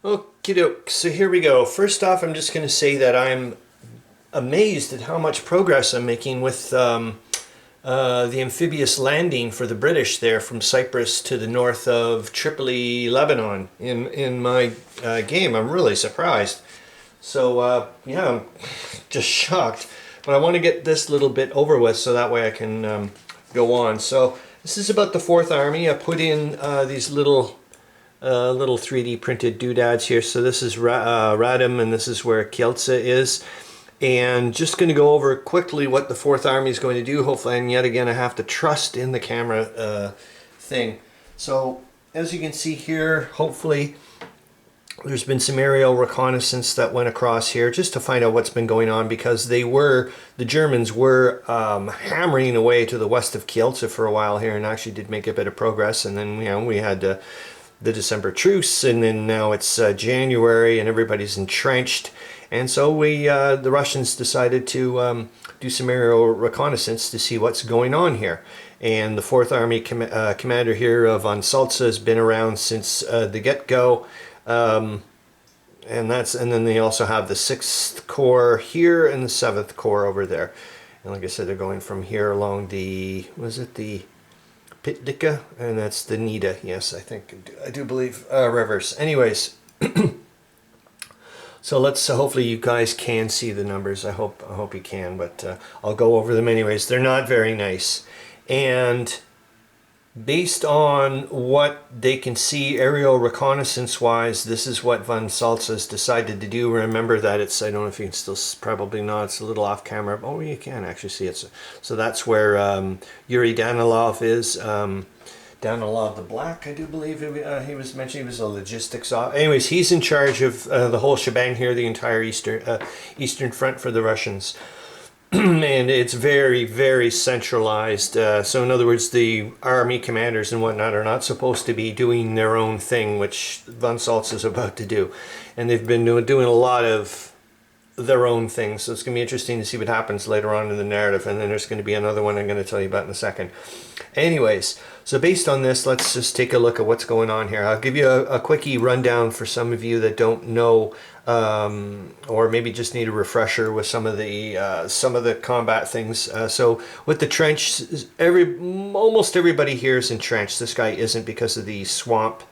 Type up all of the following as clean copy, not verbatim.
Okie doke, so here we go. First off, I'm just going to say that I'm amazed at how much progress I'm making with the amphibious landing for the British there from Cyprus to the north of Tripoli, Lebanon in my game. I'm really surprised. So yeah, I'm just shocked. But I want to get this little bit over with so that way I can go on. So this is about the Fourth Army. I put in these little 3D printed doodads here. So this is Radom, and this is where Kielce is. And just going to go over quickly what the Fourth Army is going to do. Hopefully, and yet again, I have to trust in the camera thing. So as you can see here, hopefully there's been some aerial reconnaissance that went across here just to find out what's been going on, because the Germans were hammering away to the west of Kielce for a while here and actually did make a bit of progress. And then we had the December truce, and then now it's January and everybody's entrenched. And so the Russians decided to do some aerial reconnaissance to see what's going on here. And the Fourth Army commander here, von Salza, has been around since the get-go. And then they also have the 6th Corps here and the 7th Corps over there. And like I said, they're going from here along the, was it the Pitlica? And that's the Nida, yes, I do believe, rivers. Anyways, so let's hopefully you guys can see the numbers. I hope you can, but I'll go over them anyways. They're not very nice. And based on what they can see aerial reconnaissance wise, this is what von Salza's decided to do. Remember that it's, I don't know if you can still, probably not, it's a little off camera. Oh, you can actually see it. So that's where Yuri Danilov is. Danilov the Black, I do believe he was mentioned. He was a logistics officer. Anyways, he's in charge of the whole shebang here, the entire eastern front for the Russians. And it's very, very centralized. So in other words, the army commanders and whatnot are not supposed to be doing their own thing, which von Salz is about to do. And they've been doing a lot of their own things. So it's going to be interesting to see what happens later on in the narrative. And then there's going to be another one I'm going to tell you about in a second. Anyways, so based on this, let's just take a look at what's going on here. I'll give you a quickie rundown for some of you that don't know, or maybe just need a refresher with some of the combat things. So with the trench, almost everybody here is entrenched. This guy isn't because of the swamp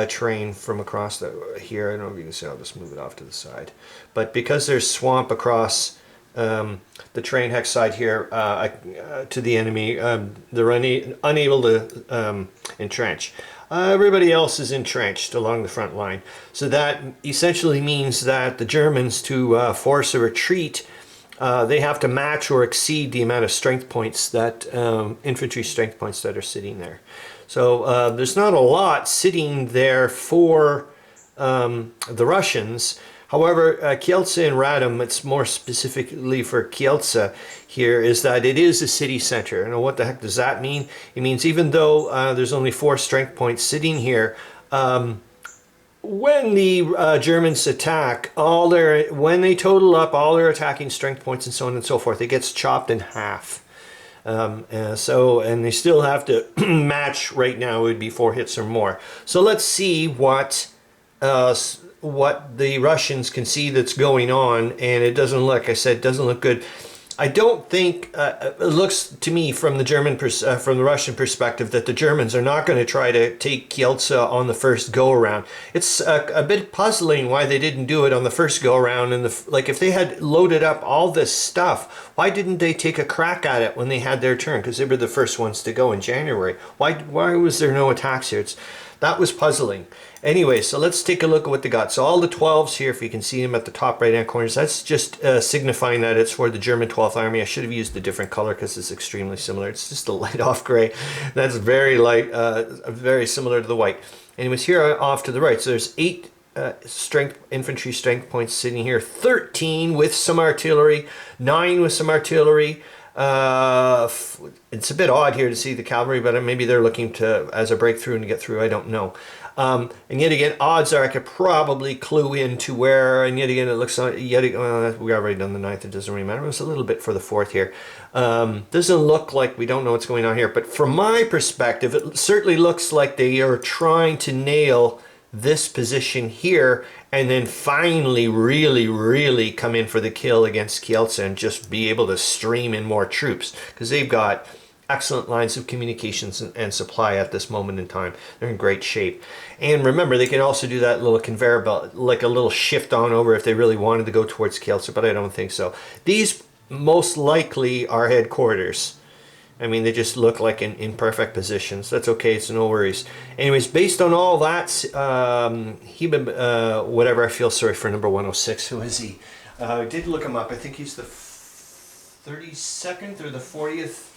terrain from across here. I don't know if you can see. I'll just move it off to the side. But because there's swamp across the train hex side here to the enemy, they're unable to entrench. Everybody else is entrenched along the front line. So that essentially means that the Germans, to force a retreat, they have to match or exceed the amount of strength points that infantry strength points that are sitting there. So there's not a lot sitting there for the Russians. However, Kielce and Radom, it's more specifically for Kielce here, is that it is a city center. And what the heck does that mean? It means even though there's only 4 strength points sitting here, when the Germans attack, when they total up all their attacking strength points and so on and so forth, it gets chopped in half. And they still have to match. Right now it would be 4 hits or more. So let's see what the Russians can see that's going on, and it doesn't look, like I said, doesn't look good. I don't think it looks to me from the Russian perspective that the Germans are not going to try to take Kielce on the first go around. It's a bit puzzling why they didn't do it on the first go around. And like, if they had loaded up all this stuff, why didn't they take a crack at it when they had their turn? Because they were the first ones to go in January. Why was there no attacks here? That was puzzling. Anyway, so let's take a look at what they got. So all the 12s here, if you can see them at the top right hand corners, that's just signifying that it's for the German 12th Army. I should have used a different color because it's extremely similar. It's just a light off gray. That's very light, very similar to the white. Anyways, here off to the right, so there's 8 infantry strength points sitting here, 13 with some artillery, 9 with some artillery. It's a bit odd here to see the cavalry, but maybe they're looking to as a breakthrough and to get through. I don't know. And yet again, odds are I could probably clue into where, and yet again it looks like, we already done the 9th, it doesn't really matter. It was a little bit for the 4th here. Doesn't look like we don't know what's going on here, but from my perspective, it certainly looks like they are trying to nail this position here, and then finally really come in for the kill against Kielce and just be able to stream in more troops, because they've got excellent lines of communications and supply at this moment in time. They're in great shape. And remember, they can also do that little conveyor belt, like a little shift on over if they really wanted to go towards Kielce, but I don't think so. These most likely are headquarters. I mean, they just look like in perfect positions. That's okay, it's no worries. Anyways, based on all that, whatever, I feel sorry for number 106. Who is he? I did look him up. I think he's the 32nd or the 40th.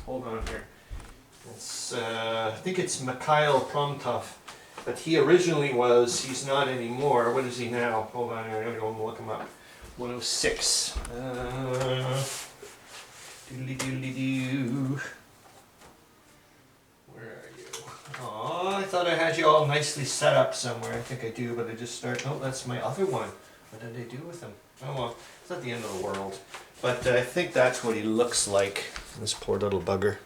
Hold on here. It's, I think it's Mikhail Promtov. But he originally was, he's not anymore. What is he now? Hold on here, I'm going to go and look him up. 106. Doodly-doodly-doo. Where are you? Oh, I thought I had you all nicely set up somewhere. I think I do, but I just start. Oh, that's my other one. What did I do with him? Oh well, it's not the end of the world. But I think that's what he looks like. This poor little bugger.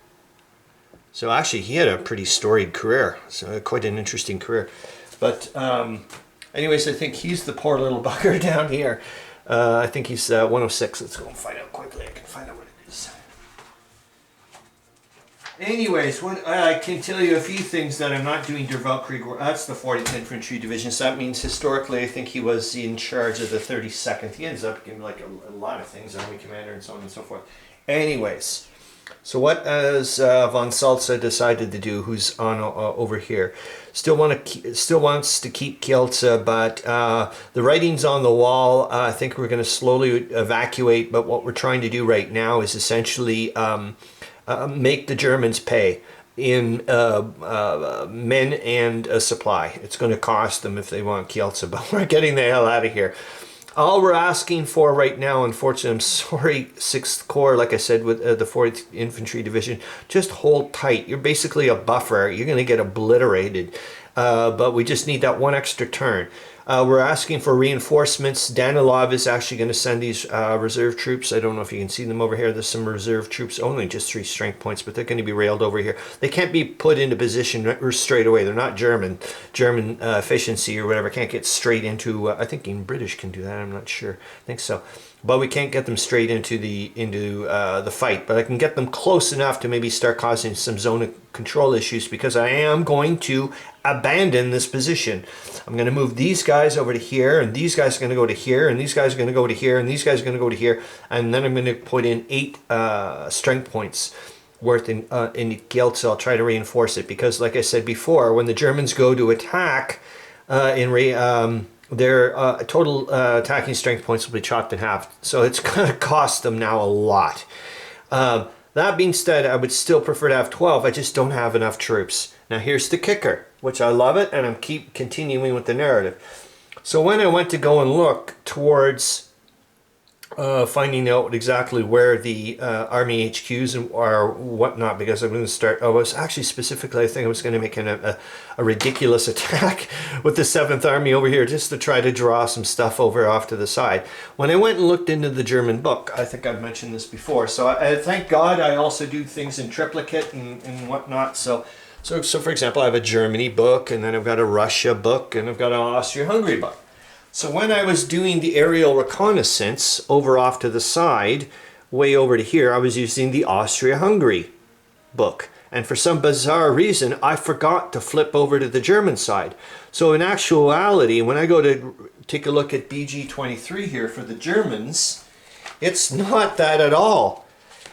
So actually, he had a pretty storied career. So quite an interesting career. But anyways, I think he's the poor little bugger down here. I think he's 106. Let's go and find out quickly. I can find out what it is. Anyways, I can tell you a few things that I'm not doing Der Weltkrieg. That's the 40th Infantry Division. So that means historically, I think he was in charge of the 32nd. He ends up getting like a lot of things, Army Commander and so on and so forth. Anyways, so what has von Salza decided to do, who's on over here? Still wants to keep Kielce, but the writing's on the wall. I think we're going to slowly evacuate, but what we're trying to do right now is essentially make the Germans pay in men and supply. It's going to cost them if they want Kielce, but we're getting the hell out of here. All we're asking for right now, unfortunately, I'm sorry, 6th Corps, like I said, with the 4th Infantry Division, just hold tight. You're basically a buffer. You're going to get obliterated, but we just need that one extra turn. We're asking for reinforcements. Danilov is actually going to send these reserve troops. I don't know if you can see them over here. There's some reserve troops, only just 3 strength points, but they're going to be railed over here. They can't be put into position straight away. They're not German efficiency or whatever. Can't get straight into, I think even British can do that. I'm not sure. I think so. But we can't get them straight into the fight. But I can get them close enough to maybe start causing some zone of control issues, because I am going to abandon this position. I'm going to move these guys over to here, and these guys are going to go to here, and these guys are going to go to here, and these guys are going to go to here, and then I'm going to put in 8 strength points worth in Kielce. I'll try to reinforce it, because like I said before, when the Germans go to attack, their total attacking strength points will be chopped in half. So it's going to cost them now a lot. That being said, I would still prefer to have 12. I just don't have enough troops. Now here's the kicker, which I love it, and I'm keep continuing with the narrative. So when I went to go and look towards finding out exactly where the army HQs are whatnot, because I'm going to start, I was actually specifically, I think I was going to make a ridiculous attack with the 7th Army over here, just to try to draw some stuff over off to the side. When I went and looked into the German book, I think I've mentioned this before, so thank God I also do things in triplicate and whatnot. So for example, I have a Germany book, and then I've got a Russia book, and I've got an Austria-Hungary book. So when I was doing the aerial reconnaissance over off to the side, way over to here, I was using the Austria-Hungary book. And for some bizarre reason, I forgot to flip over to the German side. So in actuality, when I go to take a look at DG23 here for the Germans, it's not that at all.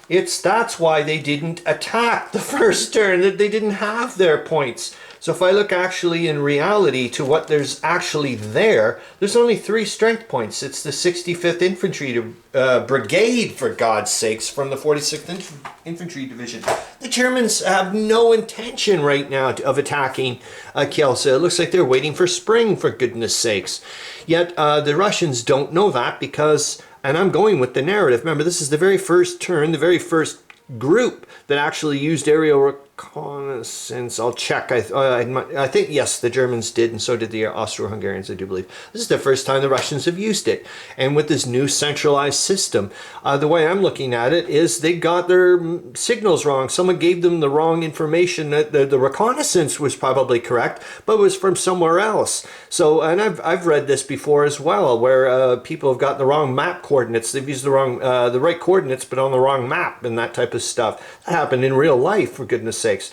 That's why they didn't attack the first turn, that they didn't have their points. So if I look actually in reality to what there's actually there's only 3 strength points. It's the 65th Infantry Brigade, for God's sakes, from the 46th Infantry Division. The Germans have no intention right now of attacking Kielce. It looks like they're waiting for spring, for goodness sakes. Yet the Russians don't know that, because, and I'm going with the narrative, remember this is the very first turn, the very first group that actually used aerial reconnaissance. I'll check. I think, yes, the Germans did, and so did the Austro-Hungarians, I do believe. This is the first time the Russians have used it. And with this new centralized system, the way I'm looking at it is they got their signals wrong. Someone gave them the wrong information. The reconnaissance was probably correct, but it was from somewhere else. So, and I've read this before as well, where people have got the wrong map coordinates. They've used the right coordinates, but on the wrong map and that type of stuff. That happened in real life, for goodness sakes.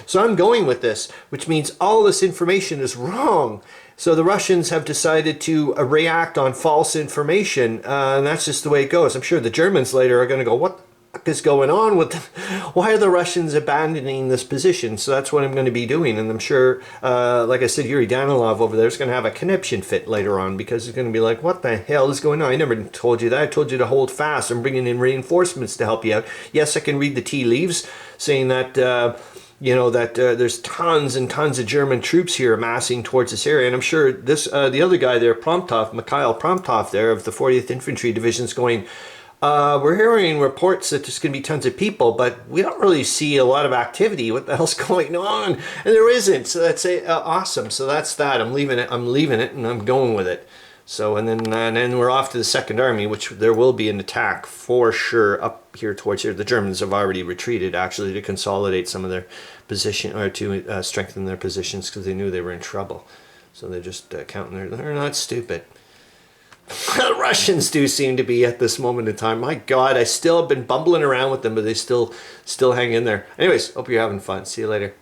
So I'm going with this, which means all this information is wrong. So the Russians have decided to react on false information, and that's just the way it goes. I'm sure the Germans later are going to go, what the fuck is going on with them? Why are the Russians abandoning this position? So that's what I'm going to be doing, and I'm sure, like I said, Yuri Danilov over there is going to have a conniption fit later on, because he's going to be like, what the hell is going on? I never told you that. I told you to hold fast. I'm bringing in reinforcements to help you out. Yes, I can read the tea leaves saying that... there's tons and tons of German troops here amassing towards this area. And I'm sure this the other guy there, Mikhail Promptov there of the 40th Infantry Division is going, we're hearing reports that there's going to be tons of people, but we don't really see a lot of activity. What the hell's going on? And there isn't. So that's awesome. So that's that. I'm leaving it, and I'm going with it. So, and then we're off to the Second Army, which there will be an attack for sure up here towards here. The Germans have already retreated, actually, to consolidate some of their position, or to strengthen their positions, because they knew they were in trouble. So they're just counting they're not stupid. The Russians do seem to be at this moment in time. My God, I still have been bumbling around with them, but they still hang in there. Anyways, hope you're having fun. See you later.